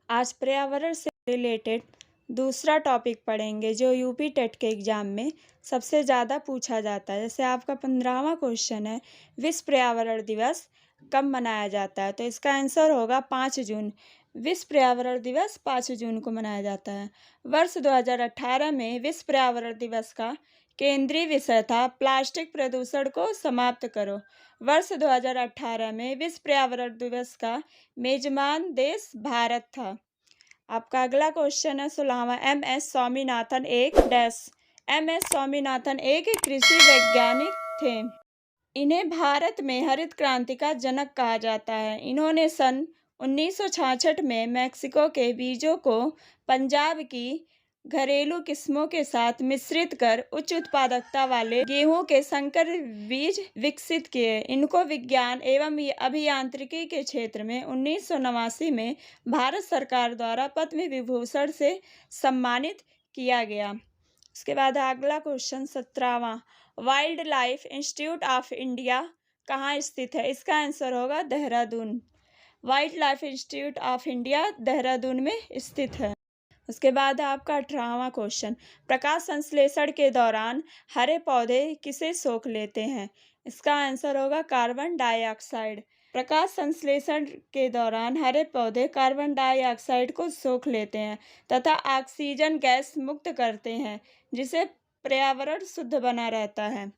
आज पर्यावरण से रिलेटेड दूसरा टॉपिक पढ़ेंगे जो यूपी टेट के एग्ज़ाम में सबसे ज़्यादा पूछा जाता है। जैसे आपका 15वां क्वेश्चन है, विश्व पर्यावरण दिवस कब मनाया जाता है? तो इसका आंसर होगा 5 जून। विश्व पर्यावरण दिवस 5 जून को मनाया जाता है। वर्ष 2018 में विश्व पर्यावरण दिवस का केंद्रीय विषय था प्लास्टिक प्रदूषण को समाप्त करो। वर्ष 2018 में विश्व पर्यावरण दिवस का मेजबान देश भारत था। आपका अगला क्वेश्चन है 16वां, एम एस स्वामीनाथन एक कृषि वैज्ञानिक थे। इन्हें भारत में हरित क्रांति का जनक कहा जाता है। इन्होंने सन 1966 में मैक्सिको के बीजों को पंजाब की घरेलू किस्मों के साथ मिश्रित कर उच्च उत्पादकता वाले गेहूं के संकर बीज विकसित किए। इनको विज्ञान एवं अभियांत्रिकी के क्षेत्र में 1989 में भारत सरकार द्वारा पद्म विभूषण से सम्मानित किया गया। उसके बाद अगला क्वेश्चन 17वां, wildlife institute of India कहाँ स्थित है? इसका आंसर होगा Dehradun. Wildlife institute of India Dehradun में स्थित है। उसके बाद आपका 18वां क्वेश्चन, प्रकाश संश्लेषण के दौरान हरे पौधे किसे सोख लेते हैं? इसका आंसर होगा कार्बन डाइऑक्साइड। प्रकाश संश्लेषण के दौरान हरे पौधे कार्बन डाइऑक्साइड को सोख लेते हैं तथा ऑक्सीजन गैस मुक्त करते हैं, जिससे पर्यावरण शुद्ध बना रहता है।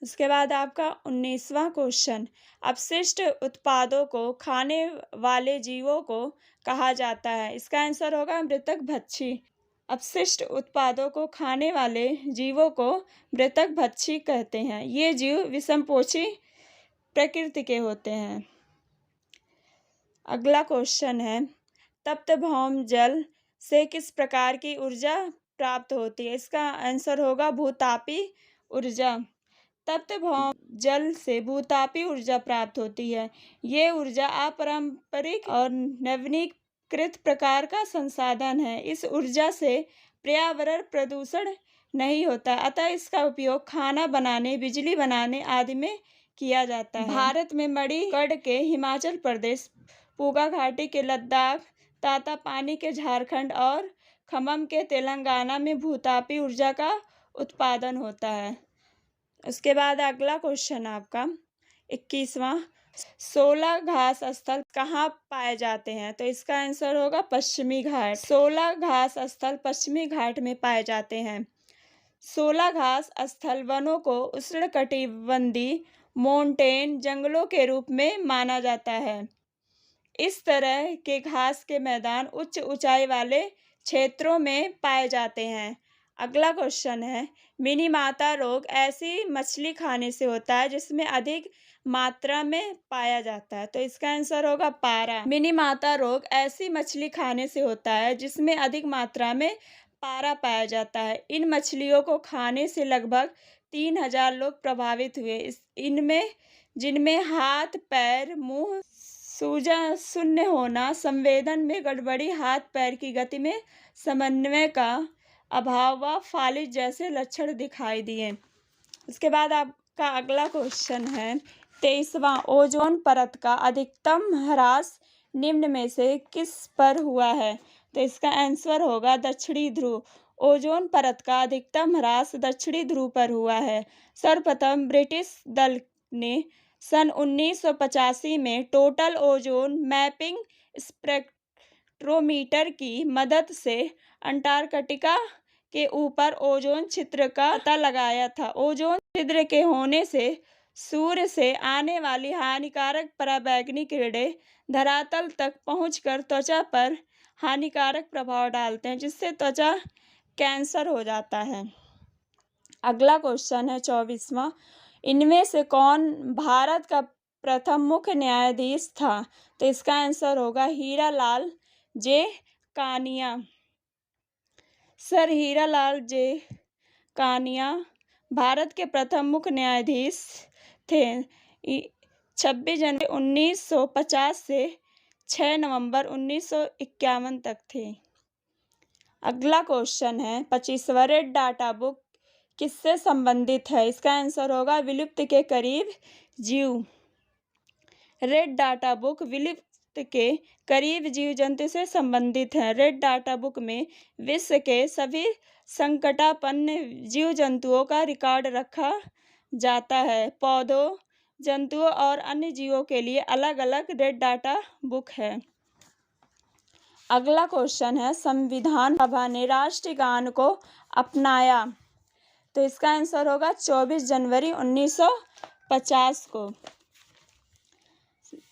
उसके बाद आपका 19वां क्वेश्चन, अपशिष्ट उत्पादों को खाने वाले जीवों को कहा जाता है? इसका आंसर होगा मृतक भक्षी। अपशिष्ट उत्पादों को खाने वाले जीवों को मृतक भक्षी कहते हैं। ये जीव विषमपोषी प्रकृति के होते हैं। अगला क्वेश्चन है, तप्त भौम जल से किस प्रकार की ऊर्जा प्राप्त होती है? इसका आंसर होगा भूतापी ऊर्जा। तप्त भौम जल से भूतापी ऊर्जा प्राप्त होती है। ये ऊर्जा अपारंपरिक और नवीनीकृत प्रकार का संसाधन है। इस ऊर्जा से पर्यावरण प्रदूषण नहीं होता, अतः इसका उपयोग खाना बनाने, बिजली बनाने आदि में किया जाता है। भारत में मणिकर्ण के हिमाचल प्रदेश, पूगा घाटी के लद्दाख, तातापानी के झारखंड और खम्मम के तेलंगाना में भूतापी ऊर्जा का उत्पादन होता है। उसके बाद अगला क्वेश्चन आपका 21वां, 16 घास स्थल कहाँ पाए जाते हैं? तो इसका आंसर होगा पश्चिमी घाट। 16 घास स्थल पश्चिमी घाट में पाए जाते हैं। 16 घास स्थल वनों को उष्णकटिबंधीय मोंटेन जंगलों के रूप में माना जाता है। इस तरह के घास के मैदान उच्च ऊंचाई वाले क्षेत्रों में पाए जाते हैं। अगला क्वेश्चन है, मिनीमाता रोग ऐसी मछली खाने से होता है जिसमें अधिक मात्रा में पाया जाता है? तो इसका आंसर होगा पारा। मिनीमाता रोग ऐसी मछली खाने से होता है जिसमें अधिक मात्रा में पारा पाया जाता है। इन मछलियों को खाने से लगभग 3000 लोग प्रभावित हुए। इनमें जिनमें हाथ, पैर, मुंह सूजा शून्य होना, संवेदन में गड़बड़ी, हाथ पैर की गति में समन्वय का अभाव व फालिज जैसे लक्षण दिखाई दिए। उसके बाद आपका अगला क्वेश्चन है 23वां, ओजोन परत का अधिकतम ह्रास निम्न में से किस पर हुआ है? तो इसका आंसर होगा दक्षिणी ध्रुव। ओजोन परत का अधिकतम ह्रास दक्षिणी ध्रुव पर हुआ है। सर्वप्रथम ब्रिटिश दल ने सन 1985 में टोटल ओजोन मैपिंग स्पेक्ट्रोमीटर की मदद से अंटार्कटिका के ऊपर ओजोन छिद्र का पता लगाया था। ओजोन छिद्र के होने से सूर्य से आने वाली हानिकारक पराबैंगनी किरणें धरातल तक पहुंचकर त्वचा पर हानिकारक प्रभाव डालते हैं, जिससे त्वचा कैंसर हो जाता है। अगला क्वेश्चन है 24वां, इनमें से कौन भारत का प्रथम मुख्य न्यायाधीश था? तो इसका आंसर होगा हीरालाल जे कानिया। सर हीरालाल जे कानिया भारत के प्रथम मुख्य न्यायाधीश थे। 26 जनवरी 1950 से 6 नवंबर 1951 तक थे। अगला क्वेश्चन है 25वां, रेड डाटा बुक किससे संबंधित है? इसका आंसर होगा विलुप्त के करीब जीव। रेड डाटा बुक विलुप्त के करीब जीव जंतु से संबंधित हैं। रेड डाटा बुक में विश्व के सभी संकटापन्न जीव जंतुओं का रिकॉर्ड रखा जाता है। पौधों, जंतुओं और अन्य जीवों के लिए अलग अलग रेड डाटा बुक है। अगला क्वेश्चन है, संविधान सभा ने राष्ट्रीय गान को अपनाया। तो इसका आंसर होगा 24 जनवरी 1950 को।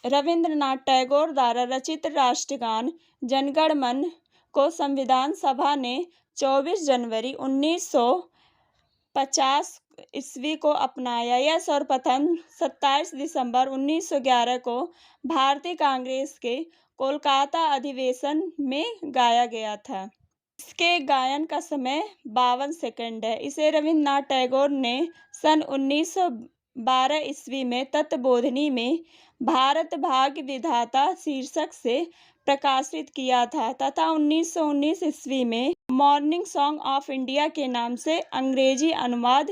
रविंद्रनाथ टैगोर द्वारा रचित राष्ट्रगान जनगण मन को संविधान सभा ने 24 जनवरी 1950 ईस्वी को अपनाया। यह सर्वप्रथम 27 दिसंबर 1911 को भारतीय कांग्रेस के कोलकाता अधिवेशन में गाया गया था। इसके गायन का समय 52 सेकंड है। इसे रविंद्रनाथ टैगोर ने सन 1912 ईस्वी में तत्वबोधिनी में भारत भाग्य विधाता शीर्षक से प्रकाशित किया था तथा 1919 ईस्वी में मॉर्निंग सॉन्ग ऑफ इंडिया के नाम से अंग्रेजी अनुवाद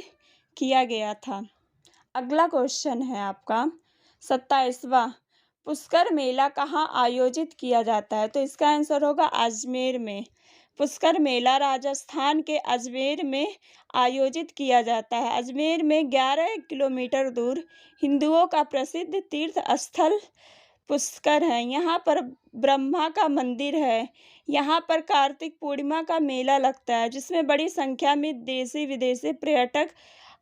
किया गया था। अगला क्वेश्चन है आपका 27वां, पुष्कर मेला कहाँ आयोजित किया जाता है। तो इसका आंसर होगा अजमेर में। पुष्कर मेला राजस्थान के अजमेर में आयोजित किया जाता है। अजमेर में 11 किलोमीटर दूर हिंदुओं का प्रसिद्ध तीर्थ स्थल पुष्कर है। यहाँ पर ब्रह्मा का मंदिर है। यहाँ पर कार्तिक पूर्णिमा का मेला लगता है जिसमें बड़ी संख्या में देशी विदेशी पर्यटक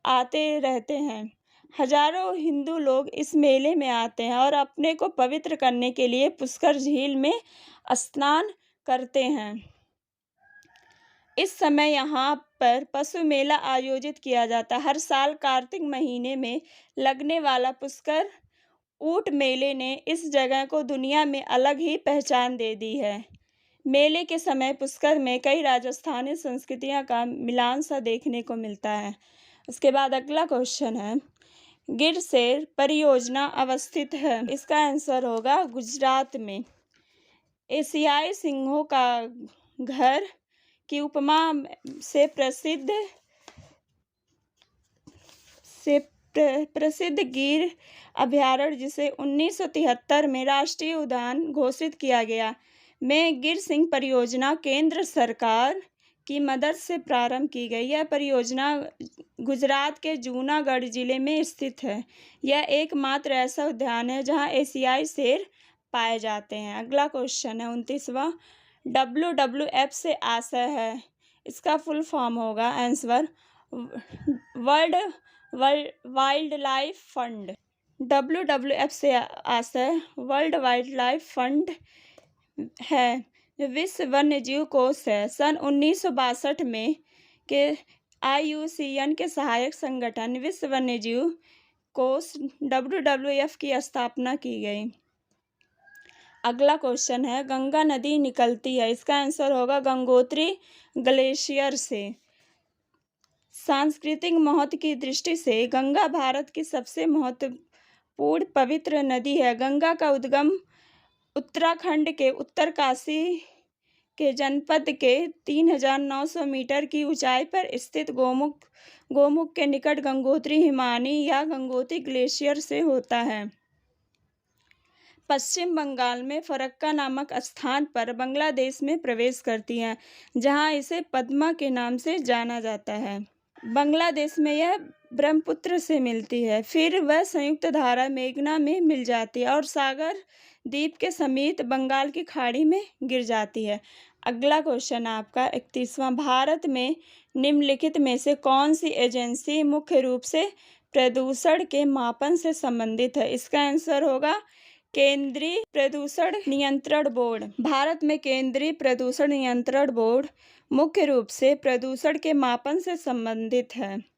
आते रहते हैं। हजारों हिंदू लोग इस मेले में आते हैं और अपने को पवित्र करने के लिए पुष्कर झील में स्नान करते हैं। इस समय यहाँ पर पशु मेला आयोजित किया जाता है। हर साल कार्तिक महीने में लगने वाला पुष्कर ऊंट मेले ने इस जगह को दुनिया में अलग ही पहचान दे दी है। मेले के समय पुष्कर में कई राजस्थानी संस्कृतियों का मिलान सा देखने को मिलता है। उसके बाद अगला क्वेश्चन है, गिरसेर परियोजना अवस्थित है। इसका आंसर होगा गुजरात में। एशियाई सिंहों का घर की उपमा से प्रसिद्ध गिर अभयारण्य जिसे 1973 में राष्ट्रीय उद्यान घोषित किया गया में गिर सिंह परियोजना केंद्र सरकार की मदद से प्रारंभ की गई। यह परियोजना गुजरात के जूनागढ़ जिले में स्थित है। यह एकमात्र ऐसा उद्यान है जहां एशियाई शेर पाए जाते हैं। अगला क्वेश्चन है 29वां, WWF से आशय है। इसका फुल फॉर्म होगा answer world wild life fund. WWF से आशय वर्ल्ड वाइल्ड लाइफ फंड है जो विश्व वन्य जीव कोष है। सन 1962 में के IUCN के सहायक संगठन विश्व वन्य जीव कोष WWF की स्थापना की गई। अगला क्वेश्चन है, गंगा नदी निकलती है। इसका आंसर होगा गंगोत्री ग्लेशियर से। सांस्कृतिक महत्व की दृष्टि से गंगा भारत की सबसे महत्वपूर्ण पवित्र नदी है। गंगा का उद्गम उत्तराखंड के उत्तरकाशी के जनपद के 3900 मीटर की ऊंचाई पर स्थित गोमुख के निकट गंगोत्री हिमानी या गंगोत्री ग्लेशियर से होता है। पश्चिम बंगाल में फरक्का नामक स्थान पर बांग्लादेश में प्रवेश करती है जहां इसे पद्मा के नाम से जाना जाता है। बांग्लादेश में यह ब्रह्मपुत्र से मिलती है, फिर वह संयुक्त धारा मेघना में मिल जाती है और सागर द्वीप के समीप बंगाल की खाड़ी में गिर जाती है। अगला क्वेश्चन आपका 31वां, भारत में निम्नलिखित में से कौन सी एजेंसी मुख्य रूप से प्रदूषण के मापन से संबंधित है। इसका आंसर होगा केंद्रीय प्रदूषण नियंत्रण बोर्ड। भारत में केंद्रीय प्रदूषण नियंत्रण बोर्ड मुख्य रूप से प्रदूषण के मापन से संबंधित है।